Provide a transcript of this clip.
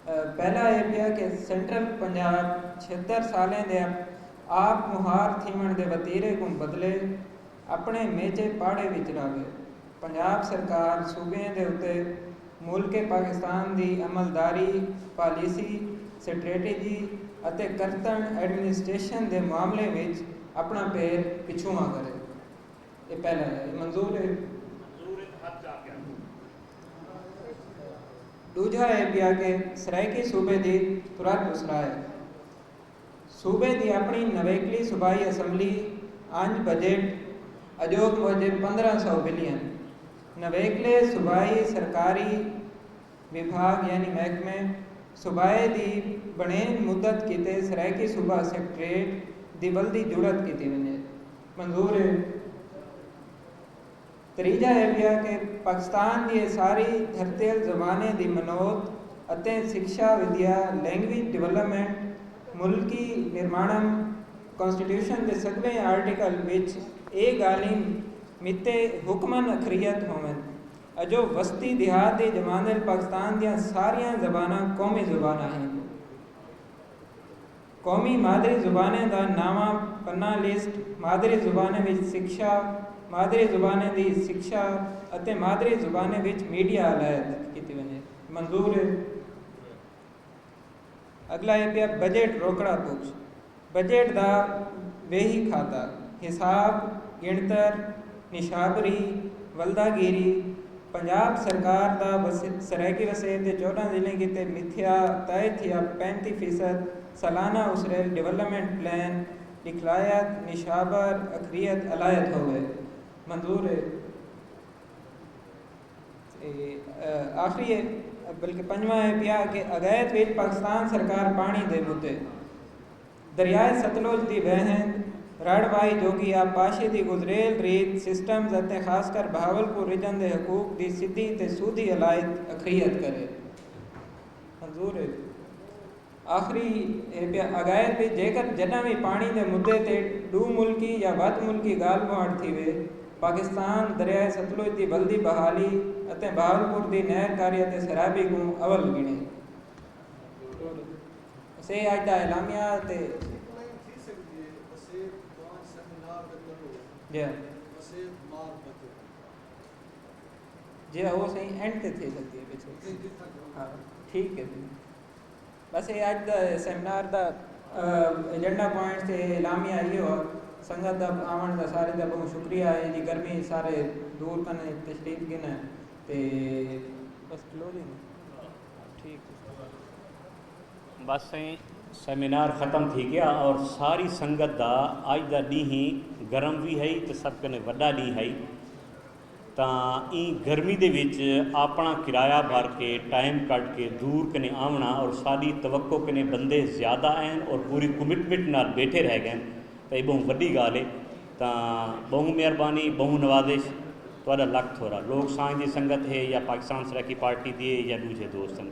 पहला यह पिया कि सेंट्रल पंजाब 76 सालें दे आप मुहार थीवण दे वतीरे को बदले अपने मेचे पाड़े विच लावे। पंजाब सरकार सूबे दे उत्ते मुल्क पाकिस्तान की अमलदारी पॉलिसी स्ट्रेटेजी अते करतन एडमिनिस्ट्रेशन के मामले में अपना पैर पिछुआ करे। ये पहला है, मंजूर है। दूजा है पिया के सरायकी सूबे की तुरंत उसरा है। सूबे की अपनी नवेकली सूबाई असम्बली अंज बजट अजोग मुजब 1500 बिलियन नवेकले सूबाई सरकारी विभाग यानी महकमे सूबाए की बने मुद्दत किते सरायकी सूबा सैकटरेट दी बल्दी जुड़त की वने मंजूर है। तीजा है पिया कि पाकिस्तान की सारी धरतील जबाने की मनोत अते शिक्षा विद्या लैंग्वेज डिवेलपमेंट मुल्की निर्माणम कॉन्स्टिट्यूशन के सगवें आर्टिकल विच ये गाली मिते हुक्मन अखरीयत होवन अजो वस्ती देहात के जमाने पाकिस्तान दियां सारियां जबाना कौमी जुबाना हैं। कौमी मादरी जुबानें का नावा पन्ना लिस्ट मादरी जुबाने विच शिक्षा मादरी जुबाने की शिक्षा अते मादरी जुबाने विच मीडिया अलायत की वने मंजूर है। अगला है पिया बजट रोकड़ा पुछ बजट का वेही खाता हिसाब गिणतर निशाबरी वल्दागिरी पंजाब सरकार का सरायकी वसेब के 14 जिले की मिथ्या तय थिया 35% सालाना उसरे डेवलपमेंट प्लान लिखलायत निशाबर अखरियत अलायत हो गए मंजूर है। आखिरी बल्कि पंजवा है पिया कि अगैत विच पाकिस्तान सरकार पानी दे मुद्दे दरियाए सतलुज की बहन राड़वाई जोगी आबपाशी की गुजरेल रीत सिस्टम्स अते खासकर बहावलपुर रीजन के हकूक की सीधी ते सूधी अलायत अखरियत करे मंजूर है। आखिरी अगायत भी जेकर जना भी पानी के मुद्दे ते डू मुल्की या वध मुल्की गाल मुहाड़ थी वे पाकिस्तान दरियाए सतलुज की बल्दी बहाली अते बहावलपुर की नहरकारी अते सराबी को अवल गिने से अज का एलामिया ते जी वो सही एंड ते थी सकती है पीछे। हाँ ठीक है जी बस ये अज का सैमीनार का एजेंडा पॉइंट से एलामिया ये संगत का आवन का सारे का बहुत शुक्रिया है जी गर्मी सारे दूर करने तशरीफ गिना ते बस क्लोजिंग ठीक बस सेमिनार ख़त्म थी गया और सारी संगत का अज का डी ही गर्म भी है तो सब कने वड्डा डी है तो गर्मी दे विच अपना किराया भर के टाइम कट के दूर कने आवना और साड़ी तवक्को कने बंदे ज़्यादा हैं और पूरी कमिटमेंट नाल बैठे रह गए तो ये बहुत वड्डी गाल है तो बहु मेहरबानी बहु नवाजिश थोड़ा लख थोड़ा लोक सांझ की संगत है या पाकिस्तान सरायकी पार्टी दी या दूसरे दोस्त हैं